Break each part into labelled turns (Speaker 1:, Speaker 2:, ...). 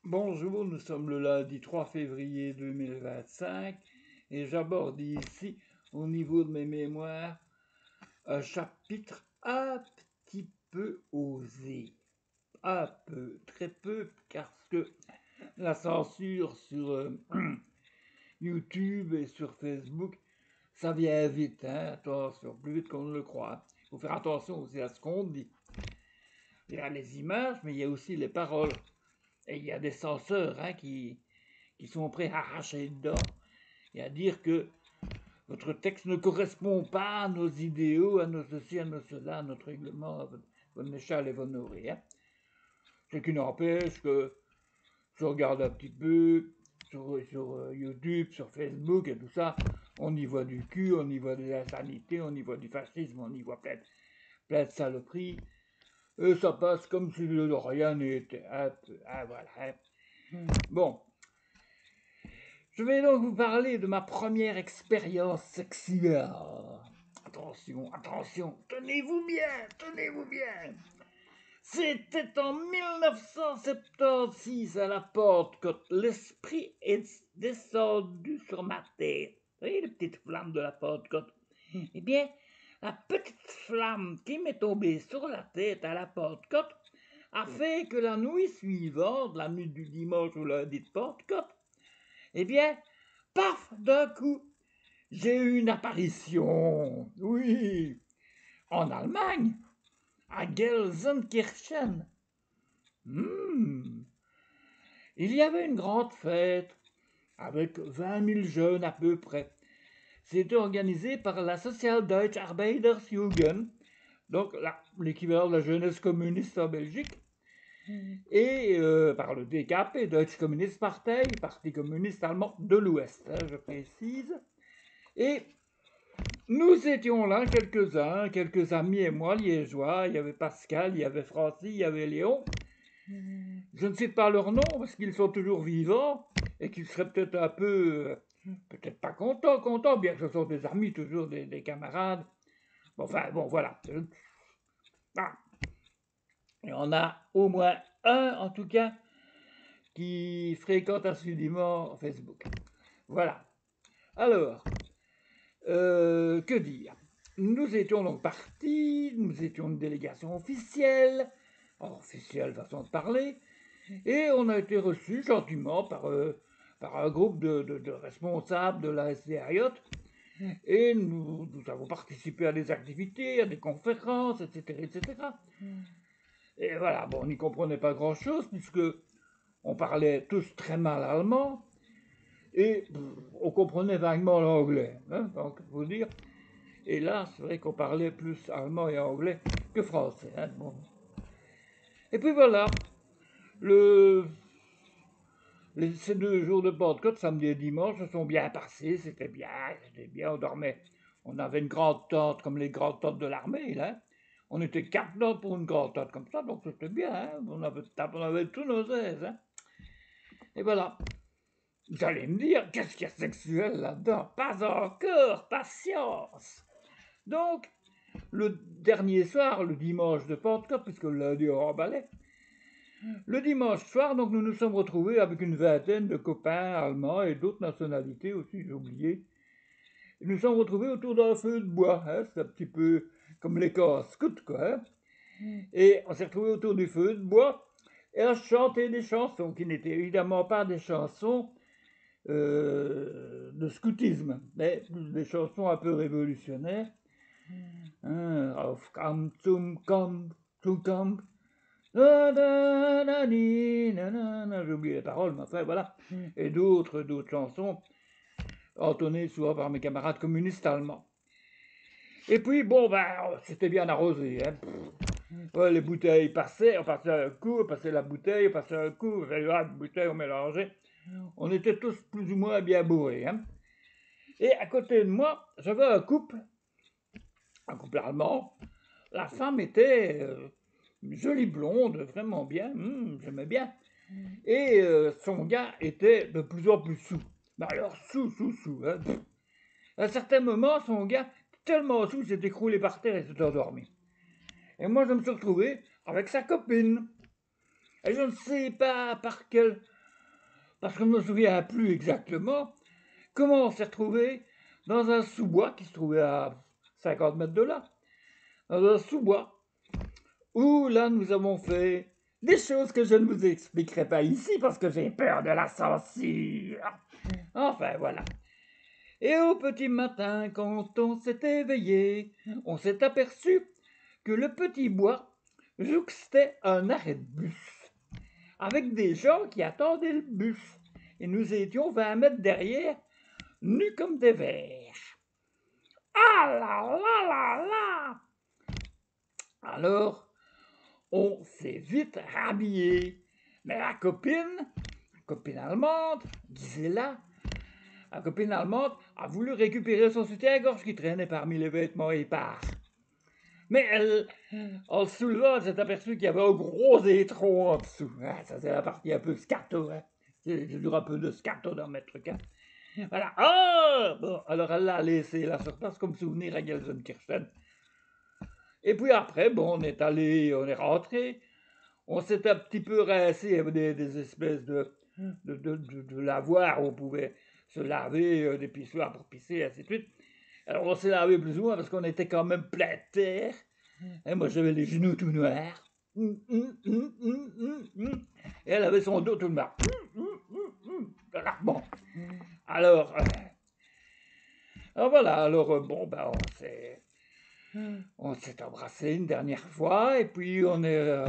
Speaker 1: Bonjour, nous sommes le lundi 3 février 2025 et j'aborde ici, au niveau de mes mémoires, un chapitre un petit peu osé. Un peu, très peu, parce que la censure sur YouTube et sur Facebook, ça vient vite, hein, attention, plus vite qu'on ne le croit. Il faut faire attention aussi à ce qu'on dit. Il y a les images, mais il y a aussi les paroles. Et il y a des censeurs qui sont prêts à arracher dedans et à dire que votre texte ne correspond pas à nos idéaux, à nos ceci, à nos cela, à notre règlement, à votre échelle et votre nourrir. Hein. Ce qui n'empêche que je regarde un petit peu sur YouTube, sur Facebook et tout ça, on y voit du cul, on y voit de l'insanité, on y voit du fascisme, on y voit plein de saloperies. Et ça passe comme si rien n'était. Voilà. Hein. Bon, je vais donc vous parler de ma première expérience sexuelle. Attention, attention, tenez-vous bien, tenez-vous bien. C'était en 1976 à la porte quand l'esprit est descendu sur ma tête. Vous voyez les petites flammes de la Pentecôte? Eh bien, la petite flamme qui m'est tombée sur la tête à la Pentecôte a fait que la nuit suivante, la nuit du dimanche au lundi de Pentecôte, eh bien, paf, d'un coup, j'ai eu une apparition. Oui, en Allemagne, à Gelsenkirchen. Hmm. Il y avait une grande fête avec 20 000 jeunes à peu près. C'était organisé par la Sozialdeutsche Arbeitersjugend, donc l'équivalent de la jeunesse communiste en Belgique, et par le DKP, Deutsche Kommunist Partei, Parti communiste allemand de l'Ouest, hein, je précise. Et nous étions là, quelques-uns, quelques amis et moi, liégeois. Il y avait Pascal, il y avait Francis, il y avait Léon. Je ne sais pas leur nom parce qu'ils sont toujours vivants et qu'ils seraient peut-être un peu, peut-être pas contents, bien que ce sont des amis, toujours des camarades. Bon, enfin, bon, voilà. Ah. Et on a au moins un, en tout cas, qui fréquente assidûment Facebook. Voilà. Alors, que dire? Nous étions donc partis, nous étions une délégation officielle façon de parler, et on a été reçus gentiment par un groupe de responsables de la SDRJ, et nous avons participé à des activités, à des conférences, etc., etc. Et voilà, bon, on n'y comprenait pas grand-chose, puisque on parlait tous très mal allemand, et on comprenait vaguement l'anglais, hein, donc, faut dire. Et là, c'est vrai qu'on parlait plus allemand et anglais que français. Hein, bon. Et puis voilà, le, ces 2 jours de Pentecôte, samedi et dimanche, se sont bien passés. C'était bien, on dormait. On avait une grande tente, comme les grandes tentes de l'armée, là. On était 4 tentes pour une grande tente comme ça, donc c'était bien. Hein, on avait tous nos aises. Hein. Et voilà. Vous allez me dire, qu'est-ce qu'il y a de sexuel là-dedans? Pas encore, patience. Donc, le dernier soir, le dimanche de Pentecôte, puisque le lundi on remballait, le dimanche soir, donc nous nous sommes retrouvés avec une vingtaine de copains allemands et d'autres nationalités aussi, j'ai oublié. Et nous nous sommes retrouvés autour d'un feu de bois, hein, c'est un petit peu comme les camps scouts, quoi. Hein. Et on s'est retrouvés autour du feu de bois et à chanter des chansons qui n'étaient évidemment pas des chansons de scoutisme, mais des chansons un peu révolutionnaires. Auf Kampf zum Kampf, zum Kampf. J'ai oublié les paroles, mais enfin voilà. Et d'autres chansons entonnées souvent par mes camarades communistes allemands. Et puis bon, ben, c'était bien arrosé. Hein. Ouais, les bouteilles passaient, on passait un coup, on passait la bouteille, on passait un coup, la bouteille, on mélangeait. On était tous plus ou moins bien bourrés. Hein. Et à côté de moi, j'avais un couple allemand. La femme était une jolie blonde, vraiment bien, j'aimais bien. Et son gars était de plus en plus sous. Mais alors, sous. Hein. À un certain moment, son gars, tellement sous, s'est écroulé par terre et s'est endormi. Et moi, je me suis retrouvé avec sa copine. Et je ne sais pas parce que je ne me souviens plus exactement, comment on s'est retrouvé dans un sous-bois qui se trouvait à 50 mètres de là. Dans un sous-bois, où là nous avons fait des choses que je ne vous expliquerai pas ici parce que j'ai peur de la censure. Enfin voilà. Et au petit matin, quand on s'est éveillé, on s'est aperçu que le petit bois jouxtait un arrêt de bus, avec des gens qui attendaient le bus. Et nous étions 20 mètres derrière, nus comme des vers. Ah là là là là! Alors, on s'est vite rhabillé. Mais la copine allemande, Gisela, la copine allemande a voulu récupérer son soutien-gorge qui traînait parmi les vêtements épars. Mais elle, en le soulevant, elle s'est aperçue qu'il y avait un gros étron en dessous. Ah, ça, c'est la partie un peu scato. Hein. J'ai toujours un peu de scato dans mes trucs. Hein. Voilà. Oh bon, alors elle l'a laissé là sur place comme souvenir à Gelsenkirchen. Et puis après, bon, on est rentré. On s'est un petit peu rincé, il y avait des espèces de lavoirs où on pouvait se laver, des pissoirs pour pisser, et ainsi de suite. Alors on s'est lavé plus ou moins parce qu'on était quand même plein de terre. Et moi j'avais les genoux tout noirs. Et elle avait son dos tout noir. Bon. Alors, voilà, alors bon, ben on s'est embrassé une dernière fois et puis on est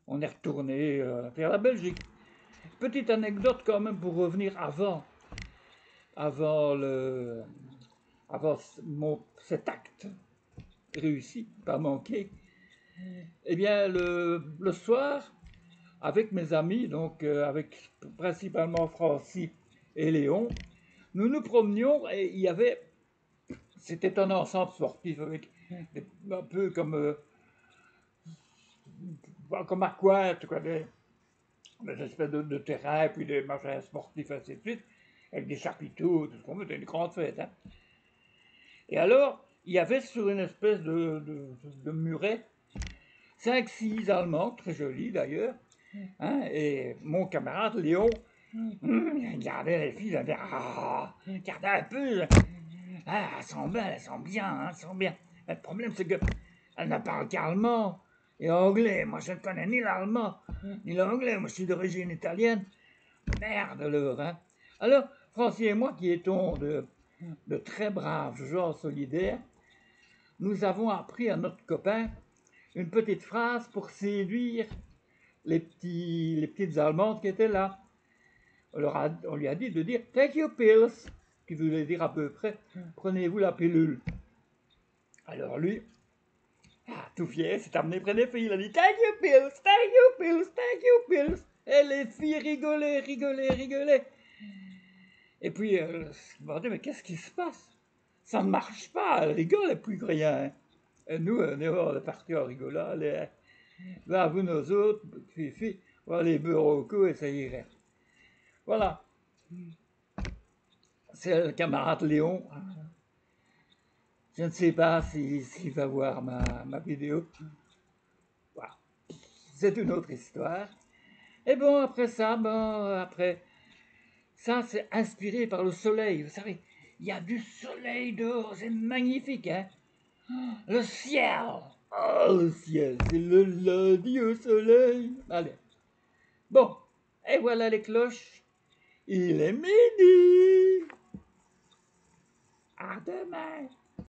Speaker 1: retourné vers la Belgique. Petite anecdote quand même pour revenir avant cet acte réussi, pas manqué. Eh bien, le soir, avec mes amis, donc avec principalement Francis et Léon, nous nous promenions et c'était un ensemble sportif avec un peu comme à Cointe, quoi, des espèces de terrains, puis des machins sportifs, ainsi de suite, avec des chapiteaux, tout ce qu'on veut, c'était une grande fête. Hein. Et alors, il y avait sur une espèce de muret 5-6 Allemands, très jolis d'ailleurs, hein, et mon camarade Léon, il regardait les filles, il disait regardez un peu, ah, elles sont belles, elles sont bien, hein, elles sont bien. Mais le problème, c'est qu'elles ne parlent qu'allemand et anglais. Moi, je ne connais ni l'allemand, ni l'anglais. Moi, je suis d'origine italienne. Merde, alors, hein. Alors, Francis et moi, qui étions de très braves gens solidaires, nous avons appris à notre copain une petite phrase pour séduire les petites Allemandes qui étaient là. On lui a dit de dire « Take your pills », qui voulait dire à peu près « Prenez-vous la pilule ». Alors lui, tout fier, s'est amené près des filles, il a dit « Take your pills, take your pills, take your pills ». Et les filles rigolaient. Et puis, ils se demandaient « Mais qu'est-ce qui se passe? Ça ne marche pas, elle rigole et plus que rien. » Et nous, on est partis en rigolant, là, vous, nos autres, filles, voilà les bureaux et ça irait. Voilà. C'est le camarade Léon. Je ne sais pas s'il va voir ma vidéo. Voilà. C'est une autre histoire. Et bon, après ça, ça, c'est inspiré par le soleil. Vous savez, il y a du soleil dehors, c'est magnifique, hein. Le ciel. Oh, le ciel, c'est le lundi au soleil. Allez. Bon, et voilà les cloches. Il est midi. À demain.